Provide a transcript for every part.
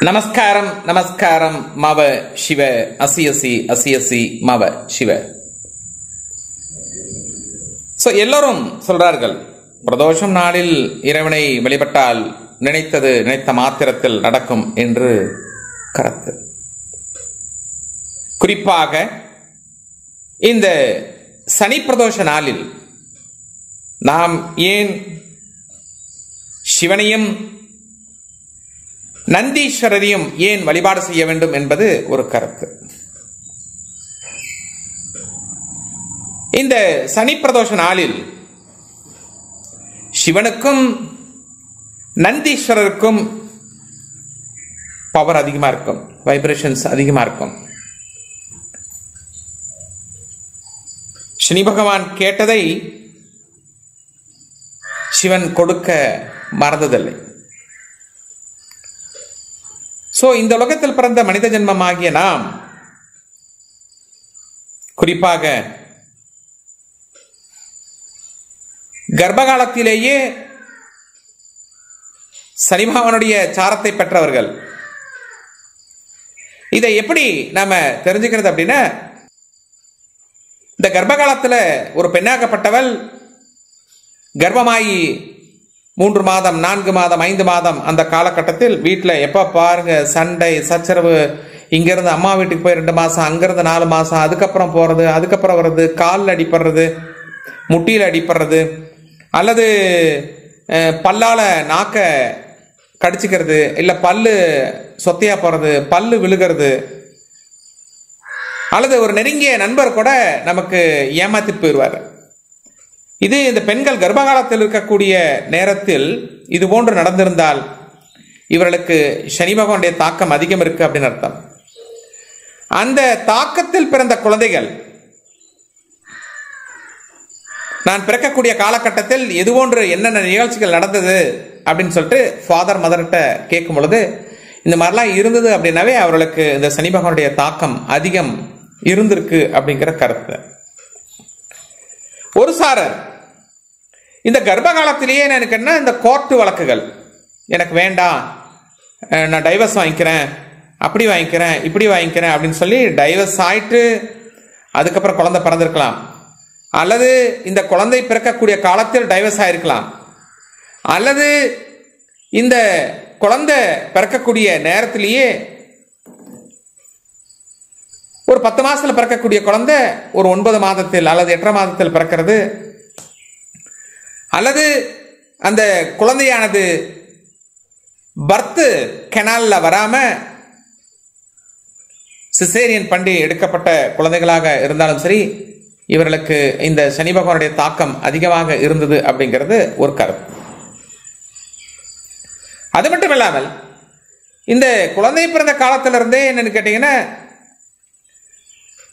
நமஸ்காரம் நமஸ்காரம் மவ சிவ அசியசி அசியசி மவ சிவ. எல்லோரும் சொல்றார்கள், பிரதோஷம் நாளில் இறைவனை வழிபட்டால் நினைத்தது நினைத்த மாத்திரத்தில் நடக்கும் என்று கருத்து. குறிப்பாக இந்த சனி பிரதோஷ நாளில் நாம் ஏன் சிவனையும் நந்தீஸ்வரரையும் ஏன் வழிபாடு செய்ய வேண்டும் என்பது ஒரு கருத்து. இந்த சனி பிரதோஷ நாளில் சிவனுக்கும் நந்தீஸ்வரருக்கும் பவர் அதிகமா இருக்கும், வைப்ரேஷன்ஸ் அதிகமா இருக்கும். சனி பகவான் கேட்டதை சிவன் கொடுக்க மறந்ததில்லை. இந்த உலகத்தில் பிறந்த மனித ஜென்மமாகிய நாம் குறிப்பாக கர்ப்பகாலத்திலேயே சனி பகவானுடைய சாரத்தை பெற்றவர்கள். இதை எப்படி நாம தெரிஞ்சுக்கிறது அப்படின்னா, இந்த கர்ப்பகாலத்தில் ஒரு பெண்ணாகப்பட்டவள் கர்ப்பமாயி 3 மாதம் 4 மாதம் 5 மாதம் அந்த காலகட்டத்தில் வீட்டில் எப்ப பாருங்க சண்டை சச்சரவு. இங்கிருந்து அம்மா வீட்டுக்கு போய் 2 மாசம், அங்கிருந்து 4 மாசம், அதுக்கப்புறம் போறது, அதுக்கப்புறம் வர்றது, காலில் அடிப்படுறது, முட்டியில் அடிப்படுறது, அல்லது பல்லால நாக்க கடிச்சுக்கிறது, இல்ல பல்லு சொத்தையா போறது, பல்லு விழுகிறது, அல்லது ஒரு நெருங்கிய நண்பர் கூட நமக்கு ஏமாத்தி போயிடுவார். இது இந்த பெண்கள் கர்ப்பகாலத்தில் இருக்கக்கூடிய நேரத்தில் இது போன்று நடந்திருந்தால் இவர்களுக்கு சனி பகவானுடைய தாக்கம் அதிகம் இருக்கு அப்படின்னு அர்த்தம். அந்த தாக்கத்தில் பிறந்த குழந்தைகள் நான் பிறக்கக்கூடிய காலகட்டத்தில் எது போன்று என்னென்ன நிகழ்ச்சிகள் நடந்தது அப்படின்னு சொல்லிட்டு ஃபாதர் மதர்கிட்ட கேட்கும் பொழுது இந்த மாதிரிலாம் இருந்தது அப்படின்னாவே அவர்களுக்கு இந்த சனி பகவானுடைய தாக்கம் அதிகம் இருந்திருக்கு அப்படிங்கிற கருத்து. ஒரு சாரர் இந்த கர்ப்ப காலத்திலேயே எனக்கு என்ன, இந்த கோர்ட்டு வழக்குகள் எனக்கு வேண்டாம், நான் டைவர்ஸ் வாங்கிக்கிறேன், அப்படி வாங்கிக்கிறேன், இப்படி வாங்கிக்கிறேன் அப்படின்னு சொல்லி டைவர்ஸ் ஆயிட்டு அதுக்கப்புறம் குழந்தை பிறந்திருக்கலாம், அல்லது இந்த குழந்தை பிறக்கக்கூடிய காலத்தில் டைவர்ஸ் ஆயிருக்கலாம், அல்லது இந்த குழந்தை பிறக்கக்கூடிய நேரத்திலேயே ஒரு 10 மாசத்துல பிறக்கக்கூடிய குழந்தை ஒரு 9 மாதத்தில் அல்லது 8 மாதத்தில் பிறக்கிறது, அல்லது அந்த குழந்தையானது பர்த் கெனால்ல வராம சிசேரியன் பண்ணி எடுக்கப்பட்ட குழந்தைகளாக இருந்தாலும் சரி, இவர்களுக்கு இந்த சனி பகவானுடைய தாக்கம் அதிகமாக இருந்தது அப்படிங்கிறது ஒரு கருத்து. அது மட்டும் இல்லாமல் இந்த குழந்தை பிறந்த காலத்திலிருந்தே என்னன்னு கேட்டீங்கன்னா,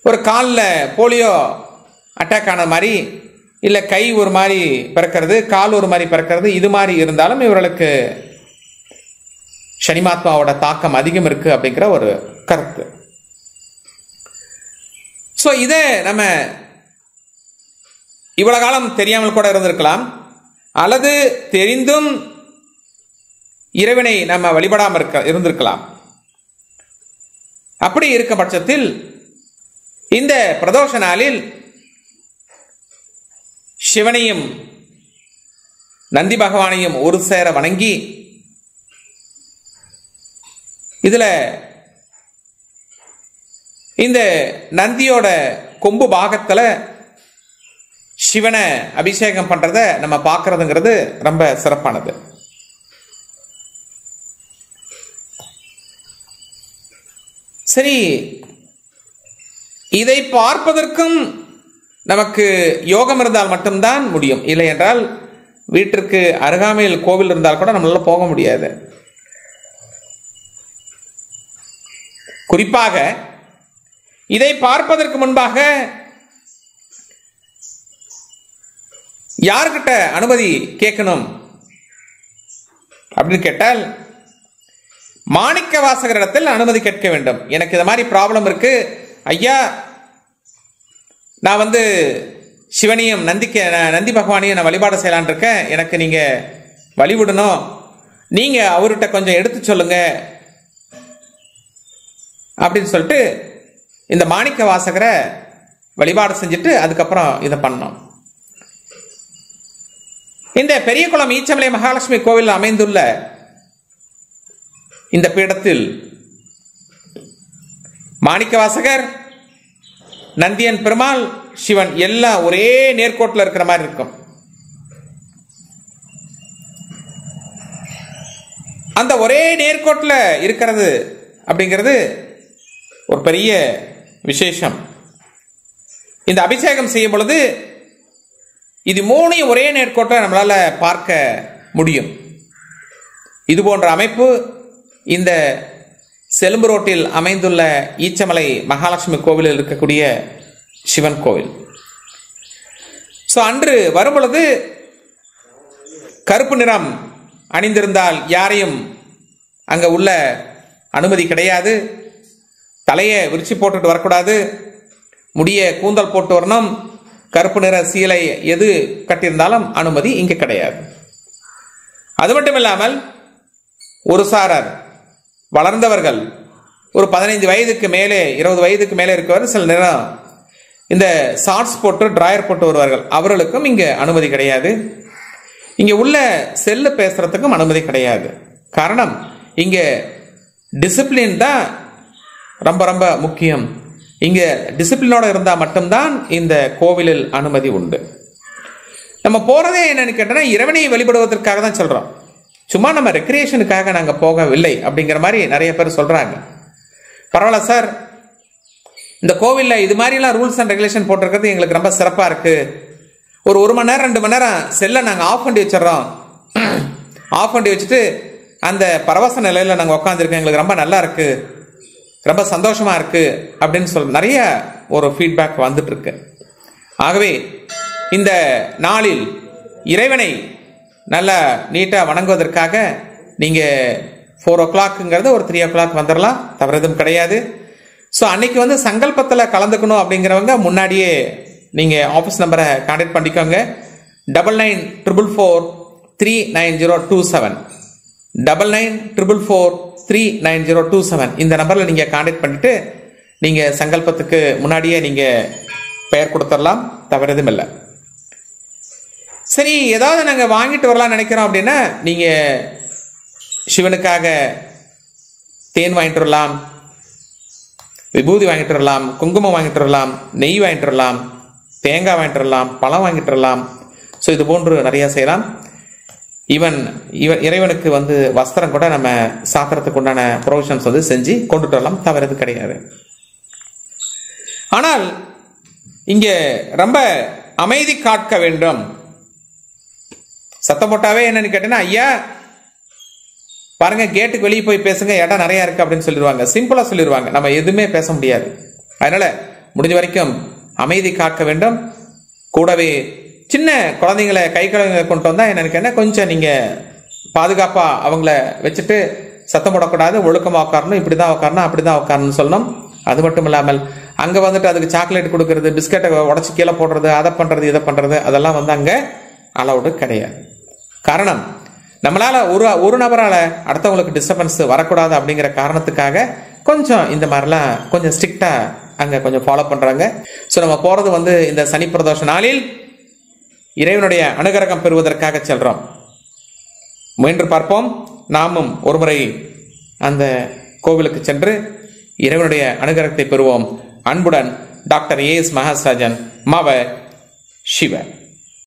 ஒரு காலில் போலியோ அட்டாக் ஆன மாதிரி, இல்லை கை ஒரு மாதிரி பிறக்கிறது, கால் ஒரு மாதிரி பிறக்கிறது, இது மாதிரி இருந்தாலும் இவர்களுக்கு சனிமாத்மாவோட தாக்கம் அதிகம் இருக்கு அப்படிங்கிற ஒரு கருத்து. இதை நம்ம இவ்வளவு காலம் தெரியாமல் கூட இருந்திருக்கலாம், அல்லது தெரிந்தும் இறைவனை நம்ம வழிபடாமல் இருந்திருக்கலாம். அப்படி இருக்க பட்சத்தில் இந்த பிரதோஷ நாளில் சிவனையும் நந்தி பகவானையும் ஒரு சேர வணங்கி, இதுல இந்த நந்தியோட கொம்பு பாகத்துல சிவனை அபிஷேகம் பண்றத நம்ம பார்க்கறதுங்கிறது ரொம்ப சிறப்பானது. சரி, இதை பார்ப்பதற்கும் நமக்கு யோகம் இருந்தால் மட்டும்தான் முடியும். இல்லை என்றால் வீட்டிற்கு அருகாமையில் கோவில் இருந்தால் கூட நம்மளால போக முடியாது. குறிப்பாக இதை பார்ப்பதற்கு முன்பாக யார்கிட்ட அனுமதி கேட்கணும் அப்படின்னு கேட்டால், மாணிக்க வாசகரிடத்தில் அனுமதி கேட்க வேண்டும். எனக்கு இந்த மாதிரி ப்ராப்ளம் இருக்கு ஐயா, நான் சிவனையும் நந்தி பகவானையும் நான் வழிபாடு செய்யலான் இருக்கேன், எனக்கு நீங்க வழிவிடணும் நீங்க அவர்கிட்ட கொஞ்சம் எடுத்து சொல்லுங்க அப்படின்னு சொல்லிட்டு இந்த மாணிக்க வாசகரை வழிபாடு செஞ்சுட்டு அதுக்கப்புறம் இதை பண்ணோம். இந்த பெரியகுளம் ஈச்சமலை மகாலட்சுமி கோவில் அமைந்துள்ள இந்த பீடத்தில் மாணிக்க வாசகர், நந்தியன் பெருமாள், சிவன் எல்லாம் ஒரே நேர்கோட்டில் இருக்கிற மாதிரி இருக்கும். அந்த ஒரே நேர்கோட்டில் இருக்கிறது அப்படிங்கிறது ஒரு பெரிய விசேஷம். இந்த அபிஷேகம் செய்யும் பொழுது இது மூணையும் ஒரே நேர்கோட்டில் நம்மளால பார்க்க முடியும். இது போன்ற அமைப்பு இந்த செலும்பு ரோட்டில் அமைந்துள்ள ஈச்சமலை மகாலட்சுமி கோவிலில் இருக்கக்கூடிய சிவன் கோவில். ஸோ அன்று வரும் பொழுது கருப்பு நிறம் அணிந்திருந்தால் யாரையும் அங்க உள்ள அனுமதி கிடையாது. தலையை விரிச்சு போட்டுட்டு வரக்கூடாது, முடிய கூந்தல் போட்டு வரணும், கருப்பு நிற சீலை எது கட்டியிருந்தாலும் அனுமதி இங்க கிடையாது. அது மட்டும் இல்லாமல் ஒரு சாரர் வளர்ந்தவர்கள், ஒரு 15 வயதுக்கு மேலே 20 வயதுக்கு மேலே இருக்கவர், சில நேரம் இந்த ஷார்ட்ஸ் போட்டு டிராயர் போட்டு வருவார்கள், அவர்களுக்கும் இங்க அனுமதி கிடையாது. இங்க உள்ள செல்லு பேசுறதுக்கும் அனுமதி கிடையாது. காரணம், இங்க டிசிப்ளின் தான் ரொம்ப ரொம்ப முக்கியம். இங்க டிசிப்ளினோட இருந்தா மட்டும்தான் இந்த கோவிலில் அனுமதி உண்டு. நம்ம போறதே என்னன்னு கேட்டோம்னா இறைவனை வழிபடுவதற்காக தான் சொல்றோம். சும்மா நம்ம ரெக்ரியேஷனுக்காக நாங்க போகவில்லை அப்படிங்கிற மாதிரி நிறைய பேர் சொல்றாங்க. பரவாயில்ல சார், இந்த கோவில்ல இது மாதிரிலாம் ரூல்ஸ் அண்ட் ரெகுலேஷன் போட்டிருக்கிறது எங்களுக்கு ரொம்ப சிறப்பா இருக்கு. ஒரு 1 மணி நேரம் 2 மணி நேரம் செல்லை நாங்க ஆஃப் பண்ணி வச்சிடறோம். ஆஃப் பண்ணி வச்சுட்டு அந்த பரவச நிலையில நாங்க உட்காந்துருக்கோம், எங்களுக்கு ரொம்ப நல்லா இருக்கு, ரொம்ப சந்தோஷமா இருக்கு அப்படின்னு சொல்ல நிறைய ஒரு ஃபீட்பேக் வந்துட்டு இருக்கு. ஆகவே இந்த நாளில் இறைவனை நல்லா நீட்டா வணங்குவதற்காக நீங்க 4 o'clockங்கிறது ஒரு 3 o'clock வந்துடலாம், தவறுதும் கிடையாது. ஸோ அன்னைக்கு சங்கல்பத்தில் கலந்துக்கணும் அப்படிங்கிறவங்க முன்னாடியே நீங்க ஆஃபீஸ் நம்பரை கான்டாக்ட் பண்ணிக்கோங்க. 9944439027 9944439027 இந்த நம்பர்ல நீங்க கான்டாக்ட் பண்ணிட்டு நீங்க சங்கல்பத்துக்கு முன்னாடியே நீங்க பெயர் கொடுத்துடலாம், தவறுதும் இல்லை. சரி, ஏதாவது நாங்க வாங்கிட்டு வரலாம் நினைக்கிறோம் அப்படின்னா நீங்க சிவனுக்காக தேன் வாங்கிட்டு வரலாம், விபூதி வாங்கிட்டு வரலாம், குங்குமம் வாங்கிட்டு வரலாம், நெய் வாங்கிட்டு வரலாம், தேங்காய் வாங்கிட்டு வரலாம், பழம் வாங்கிட்டு வரலாம். ஸோ இது போன்று நிறைய செய்யலாம். இறைவனுக்கு வஸ்திரம் கூட நம்ம சாத்திரத்துக்கு உண்டான ப்ரொவிஷன்ஸ் செஞ்சு கொண்டுட்டு வரலாம், தவறது கிடையாது. ஆனால் இங்க ரொம்ப அமைதி காக்க வேண்டும். சத்தம் போட்டாவே என்னன்னு கேட்டேன்னா, ஐயா பாருங்க கேட்டுக்கு வெளியே போய் பேசுங்க, இடம் நிறைய இருக்கு அப்படின்னு சொல்லிடுவாங்க, சிம்பிளா சொல்லிடுவாங்க, நம்ம எதுவுமே பேச முடியாது. அதனால முடிஞ்ச வரைக்கும் அமைதி காக்க வேண்டும். கூடவே சின்ன குழந்தைங்களை கை குழந்தைங்களை கொண்டு வந்தா என்னன்னு கொஞ்சம் நீங்க பாதுகாப்பா அவங்கள வச்சுட்டு சத்தம் போடக்கூடாது, ஒழுக்கமா உட்காரணும், இப்படிதான் உட்காரணும், அப்படிதான் உட்காரணும்னு சொல்லணும். அது மட்டும் இல்லாமல் அங்க அதுக்கு சாக்லேட் கொடுக்கறது, பிஸ்கட்டை உடச்சி கீழே போடுறது, அதை பண்றது இதை பண்றது அதெல்லாம் அங்க அலௌடு கிடையாது. காரணம், நம்மளால ஒரு நபரால அடுத்தவங்களுக்கு டிஸ்டர்பன்ஸ் வரக்கூடாது அப்படிங்கிற காரணத்துக்காக கொஞ்சம் இந்த மாதிரிலாம் கொஞ்சம் ஸ்ட்ரிக்டா அங்க கொஞ்சம் ஃபாலோ பண்றாங்க. ஸோ நம்ம போறது இந்த சனி பிரதோஷ நாளில் இறைவனுடைய அனுகிரகம் பெறுவதற்காக செல்றோம். முயன்று பார்ப்போம். நாமும் ஒருமுறை அந்த கோவிலுக்கு சென்று இறைவனுடைய அனுகிரகத்தை பெறுவோம். அன்புடன் டாக்டர் ஏஎஸ் மகாராஜன், மவ சிவ.